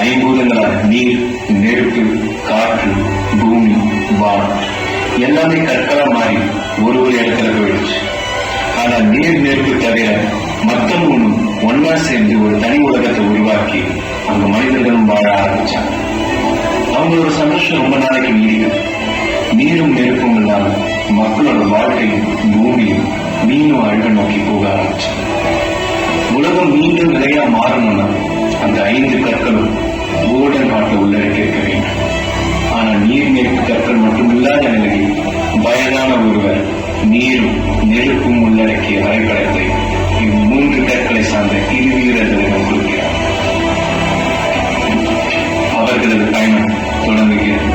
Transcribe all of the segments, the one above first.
ஐம்பூதங்களான நீர், நெருப்பு, காற்று, பூமி, வானம் எல்லாமே கற்களா மாறி ஒரு இடத்துல போயிடுச்சு. ஆனா நீர், நெருப்பு தவிர மற்ற மூணும் ஒன்னா சேர்ந்து ஒரு தனி உலகத்தை உருவாக்கி அங்க மனிதர்களும் வாழ ஆரம்பிச்சாங்க. அவங்களோட சந்தோஷம் ரொம்ப நாளைக்கு நீடிக்கும். நீரும் நெருப்பும் இல்லாம மக்களோட வாழ்க்கையும் பூமியும் மீண்டும் அழுக நோக்கி போக ஆரம்பிச்சாங்க. உலகம் மீண்டும் நிறைய மாறணும்னா அந்த 5 கற்களும் கோல்டன் ஹார்ட்ல உள்ளடக்கி இருக்க வேண்டும். ஆனா நீர், நெருப்பு கற்கள் மட்டும் இல்லாத நிலையில் வயதான ஒருவர் நீரும் நெருப்பும் உள்ளடக்கிய வரைபடத்தை 3 கற்களை சார்ந்த இரு வீரர்களிடம் கொடுக்கிறார். அவர்களது பயணம் தொடங்குகிறது.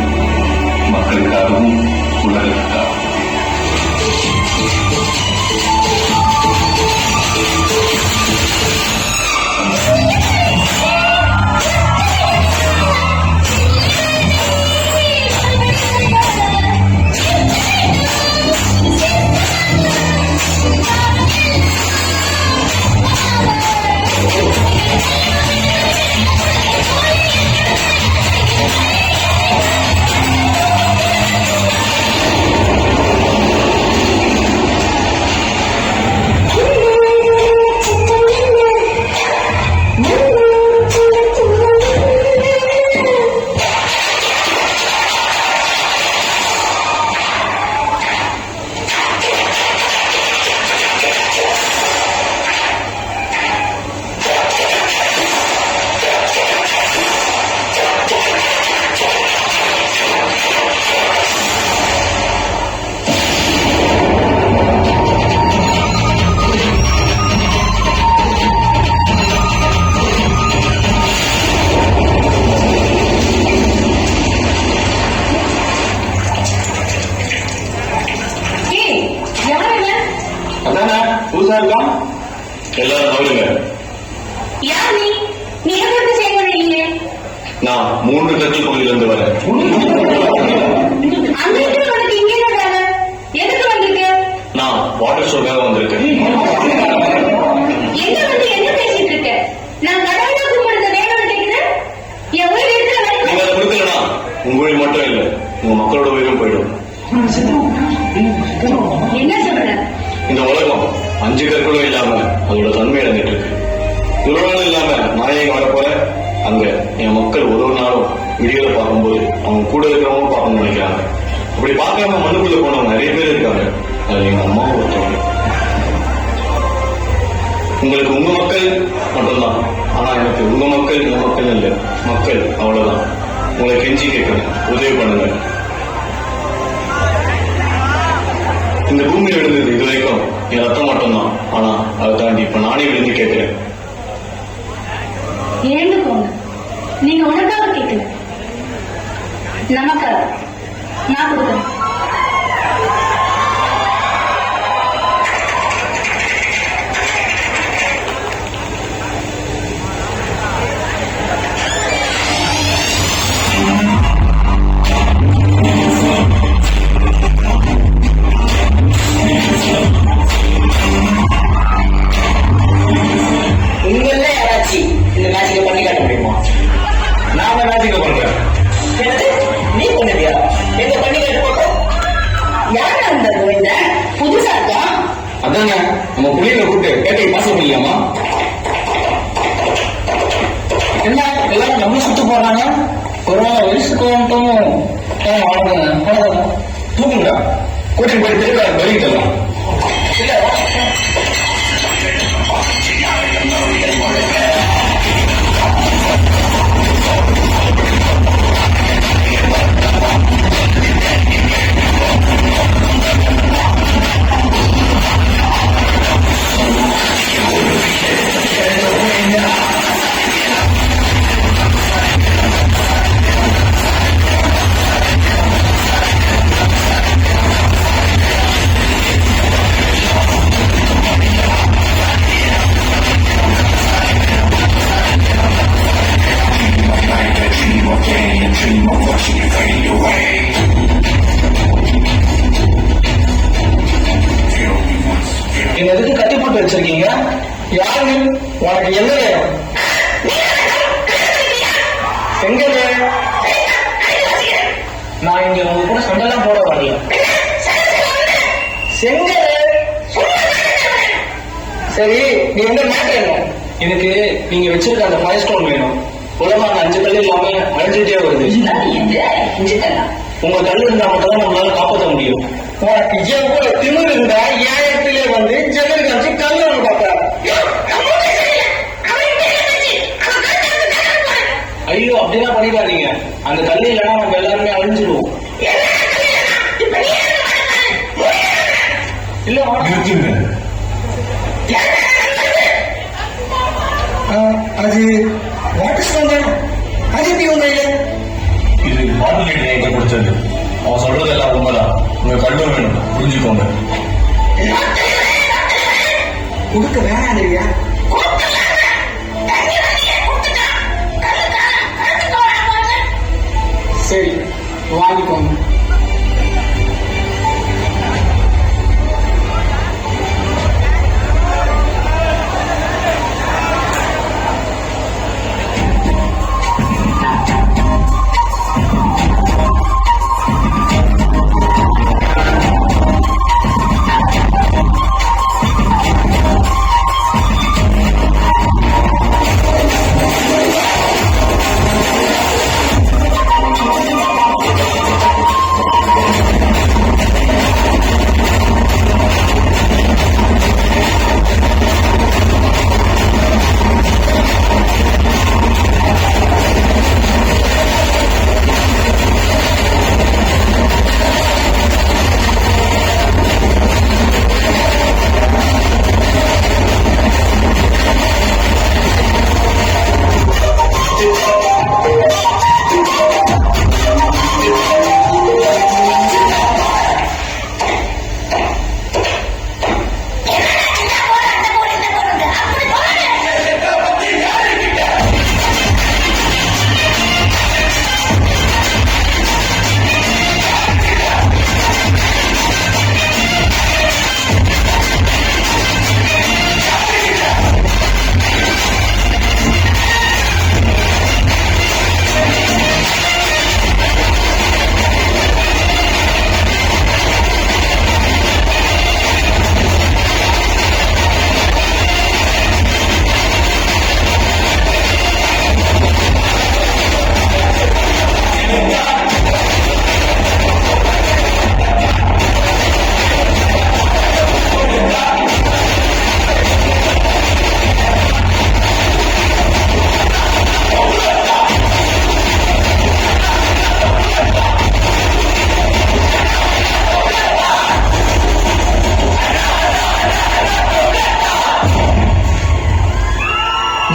மக்களுக்காகவும் உலகத்துக்காகவும். எல்லாரும் கவனிங்க. நான் 3 கற்கள் பகுதியிலிருந்து வரேன். நான் வாட்டர் ஷோக்காக வந்திருக்கேன். நீங்க அதை கொடுக்கலனா உங்க உயிர் மட்டும் இல்லை, உங்க மக்களோட உயிரும் போயிடும். இந்த உலகம் 5 கற்களும் இல்லாம அதோட தன்மை இழந்துட்டு இருக்கு. இவ்வளவு நாள் இல்லாம நான் எங்க வரப்போற அங்க என் மக்கள் ஒரு நாளும் வீடியோல பார்க்கும்போது அவங்க கூட இருக்கிறவங்க பார்க்கணும்னு நினைக்கிறாங்க. அப்படி பார்க்காம மண்ணுக்குள்ள போனவங்க நிறைய பேர் இருக்காங்க. அது எங்க அம்மா ஒருத்தவங்க. உங்களுக்கு உங்க மக்கள் மட்டும்தான். ஆனா எனக்கு உங்க மக்கள் என் மக்கள் இல்லை, மக்கள் அவ்வளவுதான். உங்களை கெஞ்சி கேட்கிறேன், உதவி பண்ணுங்க. இந்த பூமி எழுந்தது இது வரைக்கும் என் ரத்தம் மட்டும்தான். ஆனா அதை தாண்டி இப்ப நானே விழுந்து கேட்கிறேன். நீங்க உனக்காக கேட்கல, நமக்காக நான் கொடுக்கிறேன். அதாங்க நம்ம புள்ளியில கூப்பிட்டு பேட்டையை பாச முடியாமா? என்ன எல்லாரும் நம்ம சுத்து போறாங்க. கொரோனா வயசுக்கு வந்துட்டோம். தூக்குங்க, கூட்டிட்டு போய் திருவிழா பலி தரலாம். என்ன எதுக்கு கட்டி போட்டு வச்சிருக்கீங்க? யாரு? உனக்கு என்ன வேணும்? செங்கல், நான் இங்க உங்க கூட சண்டைலாம் போட வரல. செங்கல், சரி நீ வந்து மேட்டர் என்ன? எனக்கு நீங்க வச்சிருக்க அந்த 5 ஸ்டோன் வேணும். உலகம் அந்த 5 கல் இல்லாம அழிஞ்சுட்டே வருது. உங்க கல் இருந்தா மட்டும் தான் நம்மளால காப்பாற்ற முடியும். உனக்கு எவ்வளவு திமிரு இருந்தா என் இடத்துல வந்து ஜெகல் காமிச்சு கல் ஒண்ணு பார்க்க. ஐயோ அப்படிதான் பண்ணிடாதீங்க. அந்த கல் இல்லைன்னா நம்ம எல்லாருமே அழிஞ்சிடுவோம். இல்ல நிறுத்துங்க. அது வாட்டர் ஸ்டோன் தானே, அது எப்படி உங்க இல்ல? இது பாட்டில் என்கிட்ட கொடுத்தது. அவன் சொல்றதெல்லாம் உண்மைதான். உங்க கல்லும் வேணும், புரிஞ்சுக்கோங்க. கொடுக்க வேணாம் இல்லையா? சரி வாங்கிக்கோங்க.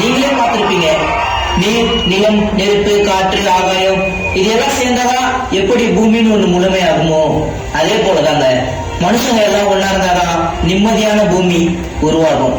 நீங்களே பார்த்திருப்பீங்க, நீர், நிலம், நெருப்பு, காற்று, ஆகாயம் இதெல்லாம் சேர்ந்தாதான் எப்படி பூமின்னு ஒண்ணு முழுமையாகுமோ அதே போலதாங்க மனுஷங்க எல்லாம் ஒன்னா இருந்தாதான் நிம்மதியான பூமி உருவாகும்.